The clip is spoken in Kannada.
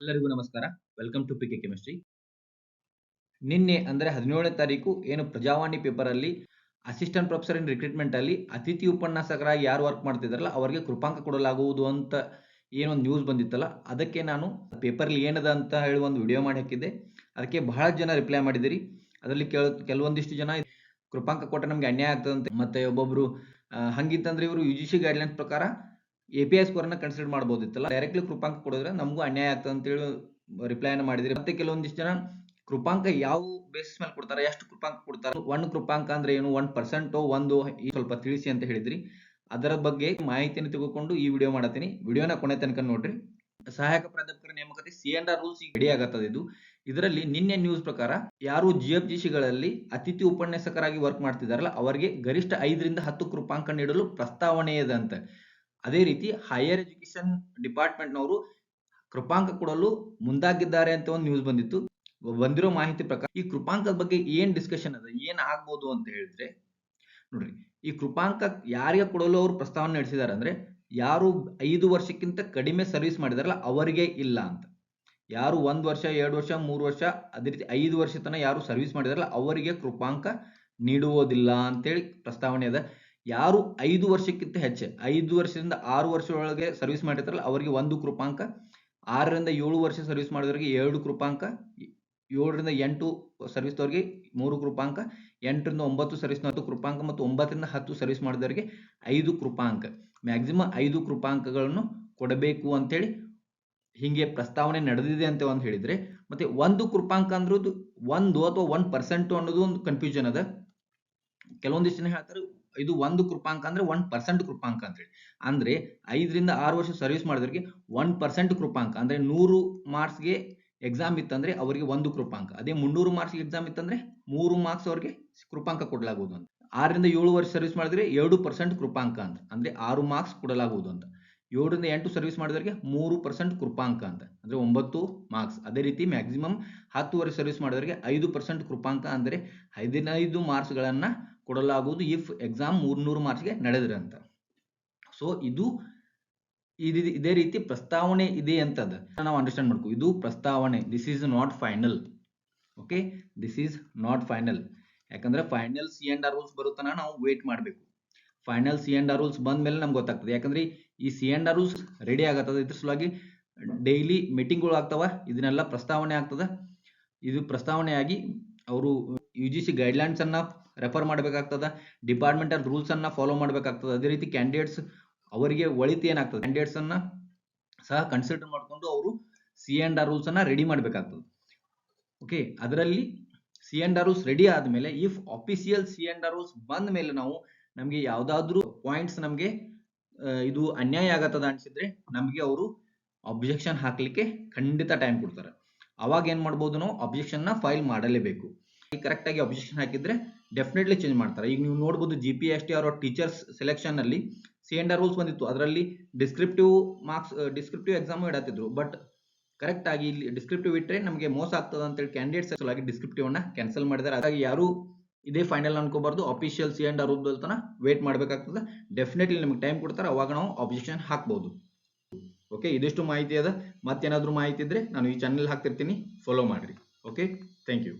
ಎಲ್ಲರಿಗೂ ನಮಸ್ಕಾರ. Welcome to PK chemistry. ನಿನ್ನೆ ಅಂದರೆ 17ನೇ ತಾರೀಕು ಏನು ಪ್ರಜಾವಾಣಿ ಪೇಪರಲ್ಲಿ ಅಸಿಸ್ಟೆಂಟ್ ಪ್ರೊಫೆಸರ್ ಇನ್ ರಿಕ್ರೂಟ್ಮೆಂಟ್ ಅಲ್ಲಿ ಅತಿಥಿ ಉಪನ್ಯಾಸಕರಾಗಿ ಯಾರು ವರ್ಕ್ ಮಾಡ್ತಿದ್ದಾರಲ್ಲ ಅವರಿಗೆ ಕೃಪಾಂಕ ಕೊಡಲಾಗುವುದು ಅಂತ ಏನೊಂದು ನ್ಯೂಸ್ ಬಂದಿತ್ತಲ್ಲ, ಅದಕ್ಕೆ ನಾನು ಪೇಪರ್ಲಿ ಏನದ ಅಂತ ಹೇಳಿ ಒಂದು ವಿಡಿಯೋ ಮಾಡಿ ಹಾಕಿದ್ದೆ. ಅದಕ್ಕೆ ಬಹಳ ಜನ ರಿಪ್ಲೈ ಮಾಡಿದಿರಿ. ಅದರಲ್ಲಿ ಕೆಲವೊಂದಿಷ್ಟು ಜನ ಕೃಪಾಂಕ ಕೊಟ್ಟರೆ ನಮಗೆ ಅನ್ಯಾಯ ಆಗ್ತದಂತೆ, ಮತ್ತೆ ಒಬ್ಬೊಬ್ರು ಹಂಗಿತ್ತಂದ್ರೆ ಇವರು UGC ಗೈಡ್ಲೈನ್ಸ್ ಪ್ರಕಾರ API ಸ್ಕೋರ್ನ ಕನ್ಸಿಡರ್ ಮಾಡ್ಬೋದಿತ್ತಲ್ಲ, ಡೈರೆಕ್ಟ್ಲಿ ಕೃಪಾಂಕ ಕೊಡಿದ್ರೆ ನಮಗೂ ಅನ್ಯಾಯ ಆಗ್ತದೆ ಅಂತೇಳಿ ರಿಪ್ಲೈನ ಮಾಡಿದಿರಿ. ಮತ್ತೆ ಕೆಲವೊಂದಿಷ್ಟು ಜನ ಕೃಪಾಂಕ ಯಾವ ಬೇಸಿಸ್ ಮೇಲೆ ಕೊಡ್ತಾರೆ, ಎಷ್ಟು ಕೃಪಾಂಕ ಕೊಡ್ತಾರೆ, ಒನ್ ಕೃಪಾಂಕ ಅಂದ್ರೆ ಏನು, 1% ಒಂದು ಸ್ವಲ್ಪ ತಿಳಿಸಿ ಅಂತ ಹೇಳಿದ್ರಿ. ಅದರ ಬಗ್ಗೆ ಮಾಹಿತಿಯನ್ನು ತೆಗೆದುಕೊಂಡು ಈ ವಿಡಿಯೋ ಮಾಡತ್ತೀನಿ. ವಿಡಿಯೋನ ಕೊನೆ ತನಕ ನೋಡ್ರಿ. ಸಹಾಯಕ ಪ್ರಾಧ್ಯಾಪಕರ ನೇಮಕಾತಿ C&R ರೂಲ್ಸ್ ರೆಡಿ ಆಗತ್ತದ. ಇದರಲ್ಲಿ ನಿನ್ನೆ ನ್ಯೂಸ್ ಪ್ರಕಾರ ಯಾರು GFGCಗಳಲ್ಲಿ ಅತಿಥಿ ಉಪನ್ಯಾಸಕರಾಗಿ ವರ್ಕ್ ಮಾಡ್ತಿದಾರಲ್ಲ ಅವರಿಗೆ ಗರಿಷ್ಠ 5ರಿಂದ 10 ಕೃಪಾಂಕ ನೀಡಲು ಪ್ರಸ್ತಾವನೆ ಇದೆ ಅಂತ. ಅದೇ ರೀತಿ ಹೈಯರ್ ಎಜುಕೇಶನ್ ಡಿಪಾರ್ಟ್ಮೆಂಟ್ನವರು ಕೃಪಾಂಕ ಕೊಡಲು ಮುಂದಾಗಿದ್ದಾರೆ ಅಂತ ಒಂದು ನ್ಯೂಸ್ ಬಂದಿತ್ತು. ಬಂದಿರೋ ಮಾಹಿತಿ ಪ್ರಕಾರ ಈ ಕೃಪಾಂಕದ ಬಗ್ಗೆ ಏನ್ ಡಿಸ್ಕಷನ್ ಅದ, ಏನ್ ಆಗ್ಬೋದು ಅಂತ ಹೇಳಿದ್ರೆ ನೋಡ್ರಿ, ಈ ಕೃಪಾಂಕ ಯಾರಿಗೆ ಕೊಡಲು ಅವರು ಪ್ರಸ್ತಾವನೆ ನಡೆಸಿದ್ದಾರೆ ಅಂದ್ರೆ ಯಾರು 5 ವರ್ಷಕ್ಕಿಂತ ಕಡಿಮೆ ಸರ್ವಿಸ್ ಮಾಡಿದಾರಲ್ಲ ಅವರಿಗೆ ಇಲ್ಲ ಅಂತ. ಯಾರು 1 ವರ್ಷ 2 ವರ್ಷ 3 ವರ್ಷ ಅದೇ ರೀತಿ 5 ವರ್ಷ ತನಕ ಯಾರು ಸರ್ವಿಸ್ ಮಾಡಿದಾರಲ್ಲ ಅವರಿಗೆ ಕೃಪಾಂಕ ನೀಡುವುದಿಲ್ಲ ಅಂತೇಳಿ ಪ್ರಸ್ತಾವನೆ ಅದ. ಯಾರು 5 ವರ್ಷಕ್ಕಿಂತ ಹೆಚ್ಚು 5 ವರ್ಷದಿಂದ 6 ವರ್ಷ ಒಳಗೆ ಸರ್ವಿಸ್ ಮಾಡಿರ್ತಾರಲ್ಲ ಅವರಿಗೆ 1 ಕೃಪಾಂಕ, 6ರಿಂದ 7 ವರ್ಷ ಸರ್ವಿಸ್ ಮಾಡಿದವರಿಗೆ 2 ಕೃಪಾಂಕ, 7ರಿಂದ 8 ಸರ್ವಿಸ್ದವರಿಗೆ 3 ಕೃಪಾಂಕ, 8ರಿಂದ 9 ಸರ್ವಿಸ್ 10 ಕೃಪಾಂಕ ಮತ್ತು 9ರಿಂದ 10 ಸರ್ವಿಸ್ ಮಾಡಿದವರಿಗೆ 5 ಕೃಪಾಂಕ, ಮ್ಯಾಕ್ಸಿಮಮ್ 5 ಕೃಪಾಂಕಗಳನ್ನು ಕೊಡಬೇಕು ಅಂತೇಳಿ ಹಿಂಗೆ ಪ್ರಸ್ತಾವನೆ ನಡೆದಿದೆ ಅಂತ ಒಂದು ಹೇಳಿದ್ರೆ. ಮತ್ತೆ 1 ಕೃಪಾಂಕ ಅಂದ್ರದ್ದು 1 ಅಥವಾ 1% ಅನ್ನೋದು ಒಂದು ಕನ್ಫ್ಯೂಷನ್ ಅದ. ಕೆಲವೊಂದಿಷ್ಟು ಜನ ಹೇಳ್ತಾರೆ ಇದು 1 ಕೃಪಾಂಕ ಅಂದ್ರೆ 1% ಕೃಪಾಂಕ ಅಂತ ಹೇಳಿ. ಅಂದ್ರೆ 5ರಿಂದ 6 ವರ್ಷ ಸರ್ವಿಸ್ ಮಾಡಿದವರಿಗೆ 1% ಕೃಪಾಂಕ ಅಂದ್ರೆ 100 ಮಾರ್ಕ್ಸ್ಗೆ ಎಕ್ಸಾಮ್ ಇತ್ತಂದ್ರೆ ಅವರಿಗೆ 1 ಕೃಪಾಂಕ. ಅದೇ 300 ಮಾರ್ಕ್ಸ್ ಎಕ್ಸಾಮ್ ಇತ್ತಂದ್ರೆ 3 ಮಾರ್ಕ್ಸ್ ಅವರಿಗೆ ಕೃಪಾಂಕ ಕೊಡಲಾಗುವುದು ಅಂತ. 6ರಿಂದ 7 ವರ್ಷ ಸರ್ವಿಸ್ ಮಾಡಿದ್ರೆ 2% ಕೃಪಾಂಕ ಅಂತ ಅಂದ್ರೆ 6 ಮಾರ್ಕ್ಸ್ ಕೊಡಲಾಗುವುದು ಅಂತ. 7ರಿಂದ 8 ಸರ್ವಿಸ್ ಮಾಡಿದವರಿಗೆ 3% ಕೃಪಾಂಕ ಅಂತ ಅಂದ್ರೆ 9 ಮಾರ್ಕ್ಸ್. ಅದೇ ರೀತಿ ಮ್ಯಾಕ್ಸಿಮಮ್ 10 ವರ್ಷ ಸರ್ವಿಸ್ ಮಾಡಿದವರಿಗೆ 5% ಕೃಪಾಂಕ ಅಂದ್ರೆ 15 ಮಾರ್ಕ್ಸ್ ಗಳನ್ನ ಕೊಡಲಾಗುವುದು ಇಫ್ ಎಕ್ಸಾಮ್ 300 ಮಾರ್ಕ್ಸ್ಗೆ ನಡೆದ್ರೆ ಅಂತ. ಸೊ ಇದೇ ರೀತಿ ಪ್ರಸ್ತಾವನೆ ಇದೆ ಅಂತದ ನಾವು ಅಂಡರ್ಸ್ಟ್ಯಾಂಡ್ ಮಾಡ್ಕೋ. ಇದು ಪ್ರಸ್ತಾವನೆ, this is not final. Okay, this is not final. ಯಾಕಂದ್ರೆ ಫೈನಲ್ C&R ರೂಲ್ಸ್ ಬರುತ್ತಾನ ನಾವು ವೇಟ್ ಮಾಡಬೇಕು. ಫೈನಲ್ C&R ರೂಲ್ಸ್ ಬಂದ ಮೇಲೆ ನಮ್ಗೆ ಗೊತ್ತಾಗ್ತದೆ. ಯಾಕಂದ್ರೆ ಈ C&R ರೂಲ್ಸ್ ರೆಡಿ ಆಗತ್ತದ. ಇದ್ರ ಸಲುವಾಗಿ ಡೈಲಿ ಮೀಟಿಂಗ್ಗಳು ಆಗ್ತಾವ, ಇದನ್ನೆಲ್ಲ ಪ್ರಸ್ತಾವನೆ ಆಗ್ತದ. ಇದು ಪ್ರಸ್ತಾವನೆ ಆಗಿ ಅವರು UGC ಗೈಡ್ಲೈನ್ಸ್ ಅನ್ನ ರೆಫರ್ ಮಾಡಬೇಕಾಗ್ತದ, ಡಿಪಾರ್ಟ್ಮೆಂಟಲ್ ರೂಲ್ಸ್ ಅನ್ನ ಫಾಲೋ ಮಾಡಬೇಕಾಗ್ತದೆ. ಅದೇ ರೀತಿ ಕ್ಯಾಂಡಿಡೇಟ್ಸ್ ಅವರಿಗೆ ಒಳಿತು ಏನಾಗ್ತದೆ, ಕ್ಯಾಂಡಿಡೇಟ್ಸ್ ಅನ್ನ ಸಹ ಕನ್ಸಿಡರ್ ಮಾಡಿಕೊಂಡು ಅವರು C&R ರೂಲ್ಸ್ ಅನ್ನ ರೆಡಿ ಮಾಡಬೇಕಾಗ್ತದೆ. ಓಕೆ, ಅದರಲ್ಲಿ C&R ರೂಲ್ಸ್ ರೆಡಿ ಆದ್ಮೇಲೆ ಇಫ್ ಅಫಿಷಿಯಲ್ C&R ರೂಲ್ಸ್ ಬಂದ ಮೇಲೆ ನಮಗೆ ಯಾವ್ದಾದ್ರು ಪಾಯಿಂಟ್ಸ್ ನಮಗೆ ಇದು ಅನ್ಯಾಯ ಆಗತ್ತದ ಅನ್ಸಿದ್ರೆ ನಮಗೆ ಅವರು ಅಬ್ಜೆಕ್ಷನ್ ಹಾಕ್ಲಿಕ್ಕೆ ಖಂಡಿತ ಟೈಮ್ ಕೊಡ್ತಾರೆ. ಅವಾಗ ಏನ್ ಮಾಡ್ಬೋದು, ನಾವು ಅಬ್ಜೆಕ್ಷನ್ ನ ಫೈಲ್ ಮಾಡಲೇಬೇಕು. ಕರೆಕ್ಟ್ ಆಗಿ ಅಬ್ಜೆಕ್ಷನ್ ಹಾಕಿದ್ರೆ ಡೆಫಿನೆಟ್ಲಿ ಚೇಂಜ್ ಮಾಡ್ತಾರೆ. ಈಗ ನೀವು ನೋಡಬಹುದು GPST ಅವರ ಟೀಚರ್ಸ್ ಸೆಲೆಕ್ಷನ್ ಅಲ್ಲಿ C&R ರೂಲ್ಸ್ ಬಂದಿತ್ತು. ಅದರಲ್ಲಿ ಡಿಸ್ಕ್ರಿಪ್ಟಿವ್ ಮಾರ್ಕ್ಸ್ ಡಿಸ್ಕ್ರಿಪ್ಟಿವ್ ಎಕ್ಸಾಮ್ ಇಡತ್ತಿದ್ರು. ಬಟ್ ಕರೆಕ್ಟ್ ಆಗಿ ಇಲ್ಲಿ ಡಿಸ್ಕ್ರಿಪ್ಟಿವ್ ಇಟ್ಟರೆ ನಮಗೆ ಮೋಸ ಆಗ್ತದೆ ಅಂತೇಳಿ ಕ್ಯಾಂಡಿಡೇಟ್ಸ್ ಸಲುವಾಗಿ ಡಿಸ್ಕ್ರಿಪ್ಟಿವ್ ಅನ್ನ ಕ್ಯಾನ್ಸಲ್ ಮಾಡಿದ್ದಾರೆ. ಹಾಗಾಗಿ ಯಾರು ಇದೇ ಫೈನಲ್ ಅನ್ಕೋಬಾರ್ದು, ಅಫಿಷಿಯಲ್ C&R ರೂಲ್ಸ್ ತನ ವೇಟ್ ಮಾಡಬೇಕಾಗ್ತದೆ. ಡೆಫಿನೆಟ್ಲಿ ನಮಗೆ ಟೈಮ್ ಕೊಡ್ತಾರೆ, ಅವಾಗ ನಾವು ಅಬ್ಜೆಕ್ಷನ್ ಹಾಕ್ಬಹುದು. ಓಕೆ, ಇದಿಷ್ಟು ಮಾಹಿತಿ ಅದ. ಮತ್ತೇನಾದ್ರೂ ಮಾಹಿತಿ ಇದ್ರೆ ನಾನು ಈ ಚಾನೆಲ್ ಹಾಕ್ತಿರ್ತೀನಿ, ಫಾಲೋ ಮಾಡ್ರಿ. Okay, thank you.